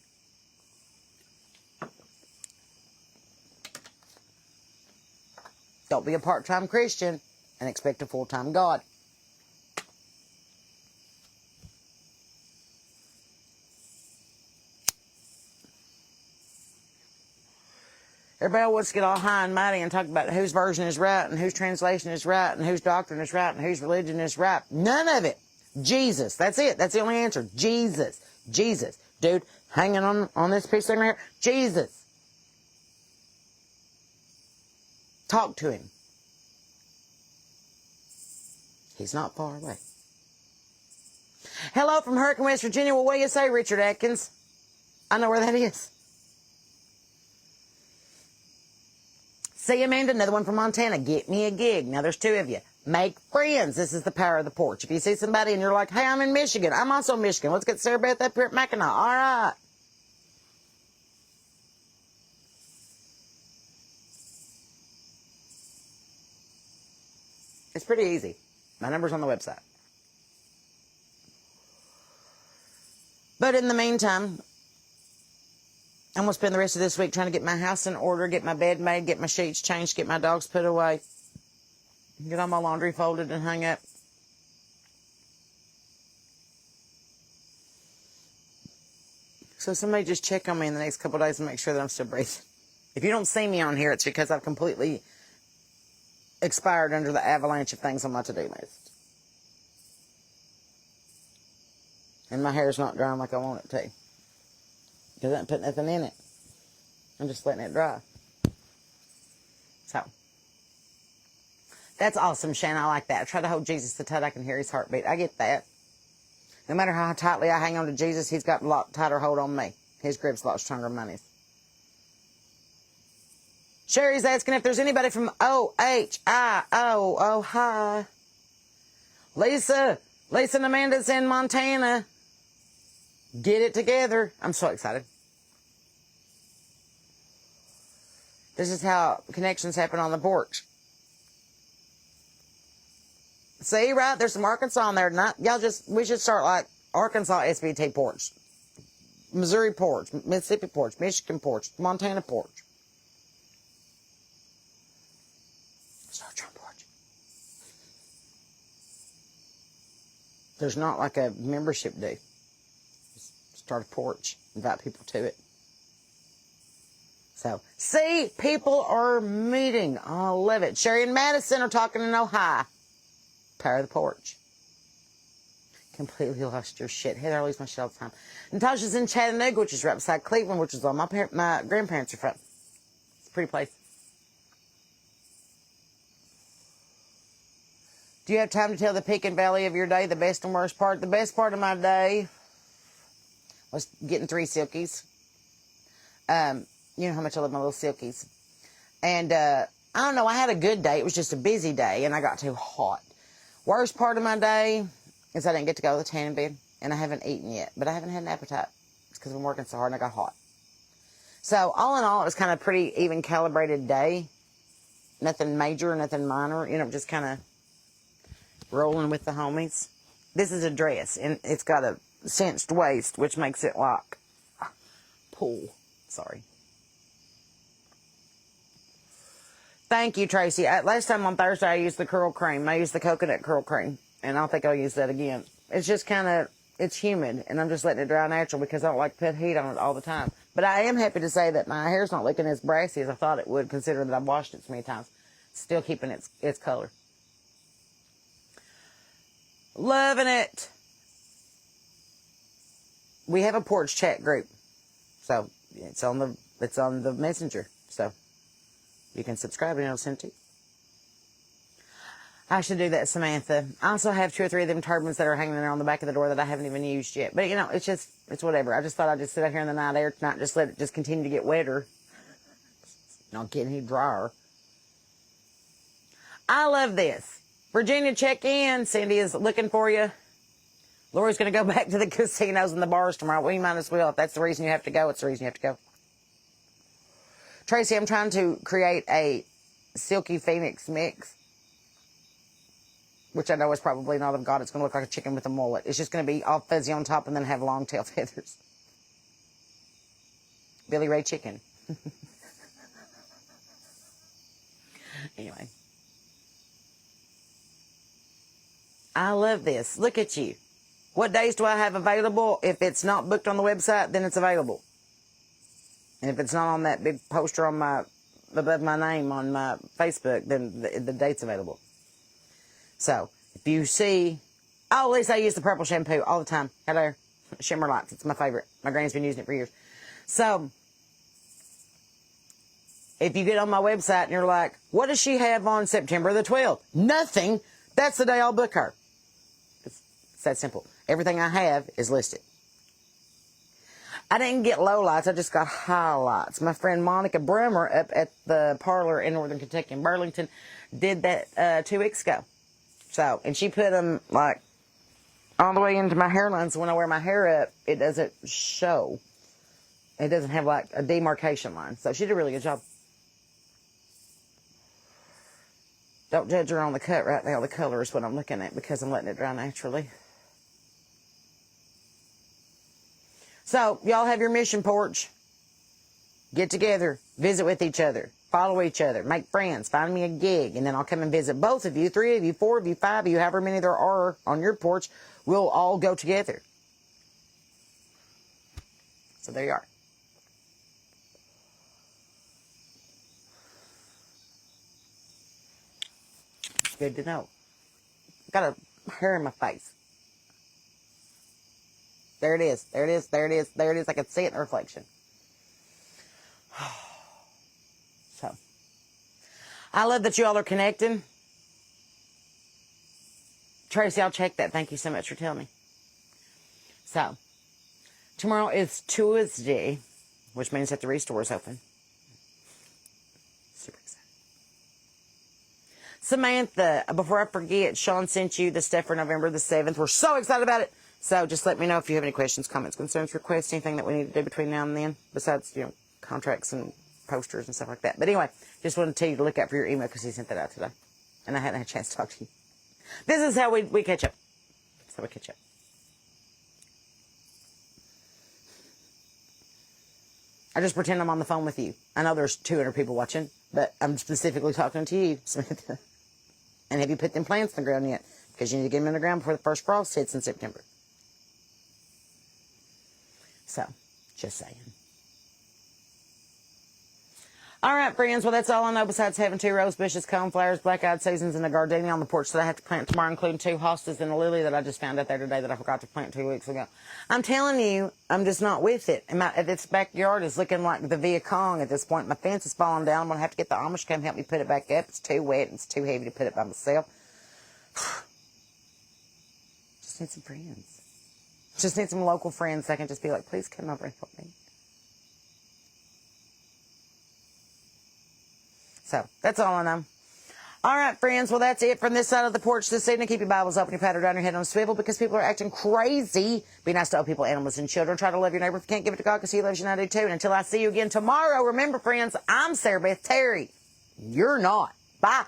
Don't be a part-time Christian and expect a full-time God. Everybody wants to get all high and mighty and talk about whose version is right and whose translation is right and whose doctrine is right and whose religion is right. None of it. Jesus. That's it. That's the only answer. Jesus. Jesus. Dude, hanging on this piece of thing right here. Jesus. Talk to him. He's not far away. Hello from Hurricane, West Virginia. Well, what do you say, Richard Atkins? I know where that is. See, Amanda, another one from Montana. Get me a gig. Now, there's two of you. Make friends. This is the power of the porch. If you see somebody and you're like, hey, I'm in Michigan. I'm also in Michigan. Let's get Sarah Beth up here at Mackinac. All right. It's pretty easy. My number's on the website. But in the meantime, I'm going to spend the rest of this week trying to get my house in order, get my bed made, get my sheets changed, get my dogs put away, get all my laundry folded and hung up. So somebody just check on me in the next couple of days and make sure that I'm still breathing. If you don't see me on here, it's because I've completely expired under the avalanche of things on my to-do list. And my hair's not drying like I want it to. Because I didn't put nothing in it. I'm just letting it dry. So. That's awesome, Shannon. I like that. I try to hold Jesus so tight I can hear his heartbeat. I get that. No matter how tightly I hang on to Jesus, he's got a lot tighter hold on me. His grip's a lot stronger than mine is. Sherry's asking if there's anybody from O-H-I-O. Oh, hi. Lisa and Amanda's in Montana. Get it together. I'm so excited. This is how connections happen on the porch. See, right? There's some Arkansas on there tonight. We should start like Arkansas SBT porch, Missouri porch, Mississippi porch, Michigan porch, Montana porch. Start your porch. There's not like a membership due. Start a porch, invite people to it. So, see, people are meeting. I love it. Sherry and Madison are talking in Ohio. Power of the porch. Completely lost your shit. Heather, I lose my shit all the time. Natasha's in Chattanooga, which is right beside Cleveland, which is on my grandparents are from. It's a pretty place. Do you have time to tell the peak and valley of your day, the best and worst part? The best part of my day was getting 3 silkies. You know how much I love my little silkies. And I don't know, I had a good day. It was just a busy day, and I got too hot. Worst part of my day is I didn't get to go to the tanning bed, and I haven't eaten yet. But I haven't had an appetite. It's because I've been working so hard, and I got hot. So, all in all, it was kind of a pretty even calibrated day. Nothing major, nothing minor. You know, just kind of rolling with the homies. This is a dress, and it's got a cinched waist, which makes it like pull. Sorry. Thank you, Tracy. Last time on Thursday, I used the curl cream. I used the coconut curl cream, and I don't think I'll use that again. It's just kind of, it's humid, and I'm just letting it dry natural because I don't like to put heat on it all the time. But I am happy to say that my hair's not looking as brassy as I thought it would, considering that I've washed it so many times. Still keeping its color. Loving it. We have a porch chat group, so it's on the messenger. So you can subscribe and it'll send it to you. I should do that, Samantha. I also have 2 or 3 of them turbans that are hanging there on the back of the door that I haven't even used yet. But, you know, it's whatever. I just thought I'd just sit out here in the night air tonight and just let it just continue to get wetter. Not getting any drier. I love this. Virginia, check in. Cindy is looking for you. Lori's going to go back to the casinos and the bars tomorrow. We might as well. If that's the reason you have to go, it's the reason you have to go. Tracy, I'm trying to create a Silky Phoenix mix, which I know is probably not of God. It's going to look like a chicken with a mullet. It's just going to be all fuzzy on top and then have long tail feathers. Billy Ray chicken. Anyway. I love this. Look at you. What days do I have available? If it's not booked on the website, then it's available. And if it's not on that big poster on above my name on my Facebook, then the date's available. So, if you see, at least I use the purple shampoo all the time. Hello, Shimmer Lights. It's my favorite. My granny's been using it for years. So, if you get on my website and you're like, what does she have on September the 12th? Nothing. That's the day I'll book her. It's that simple. Everything I have is listed. I didn't get low lights. I just got highlights. My friend Monica Bremer up at the parlor in Northern Kentucky in Burlington did that 2 weeks ago. So, and she put them like all the way into my hairline. So when I wear my hair up, it doesn't show. It doesn't have like a demarcation line. So she did a really good job. Don't judge her on the cut right now. The color is what I'm looking at because I'm letting it dry naturally. So, y'all have your mission porch. Get together. Visit with each other. Follow each other. Make friends. Find me a gig. And then I'll come and visit both of you, 3 of you, 4 of you, 5 of you, however many there are on your porch. We'll all go together. So, there you are. Good to know. Got a hair in my face. There it is. There it is. There it is. There it is. I can see it in the reflection. So, I love that you all are connecting. Tracy, I'll check that. Thank you so much for telling me. So, tomorrow is Tuesday, which means that the restore is open. Super excited. Samantha, before I forget, Sean sent you the stuff for November the 7th. We're so excited about it. So just let me know if you have any questions, comments, concerns, requests, anything that we need to do between now and then, besides, contracts and posters and stuff like that. But anyway, just wanted to tell you to look out for your email because he sent that out today. And I hadn't had a chance to talk to you. This is how we catch up. That's how we catch up. I just pretend I'm on the phone with you. I know there's 200 people watching, but I'm specifically talking to you, Samantha. And have you put them plants in the ground yet? Because you need to get them in the ground before the first frost hits in September. So, just saying. All right, friends. Well, that's all I know besides having 2 rose bushes, coneflowers, black-eyed Susans, and a gardenia on the porch that I have to plant tomorrow, including 2 hostas and a lily that I just found out there today that I forgot to plant 2 weeks ago. I'm telling you, I'm just not with it. And this backyard is looking like the Vietcong at this point. My fence is falling down. I'm going to have to get the Amish to come help me put it back up. It's too wet and it's too heavy to put it by myself. Just need some friends. Just need some local friends that can just be like, please come over and help me. So, that's all I know. All right, friends. Well, that's it from this side of the porch this evening. Keep your Bibles open, your powder down, your head on a swivel because people are acting crazy. Be nice to all people, animals, and children. Try to love your neighbor. If you can't, give it to God because He loves you and I do too. And until I see you again tomorrow, remember, friends, I'm Sarah Beth Terry. You're not. Bye.